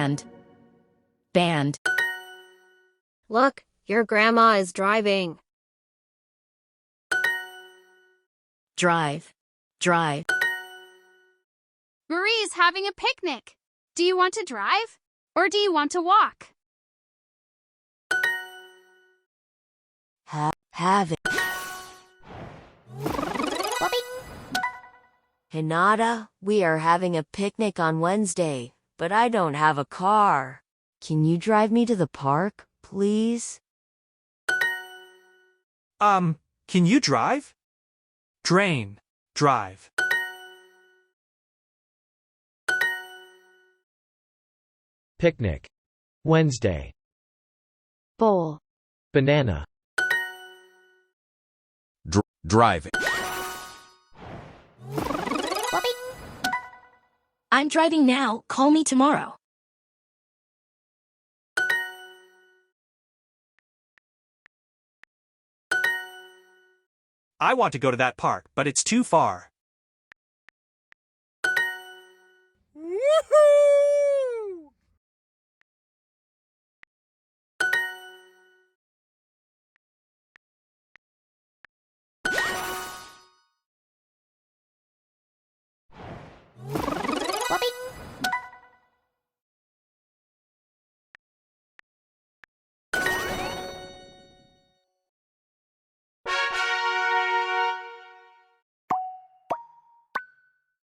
band, band. Look, your grandma is driving. Drive, drive. Marie is having a picnic. Do you want to drive or do you want to walk? Have it. Hinata, we are having a picnic on Wednesday, but I don't have a car. Can you drive me to the park, please? Can you drive? Drain, drive. Picnic. Wednesday. Bowl. Banana. Driving. I'm driving now. Call me tomorrow. I want to go to that park, but it's too far. Woohoo!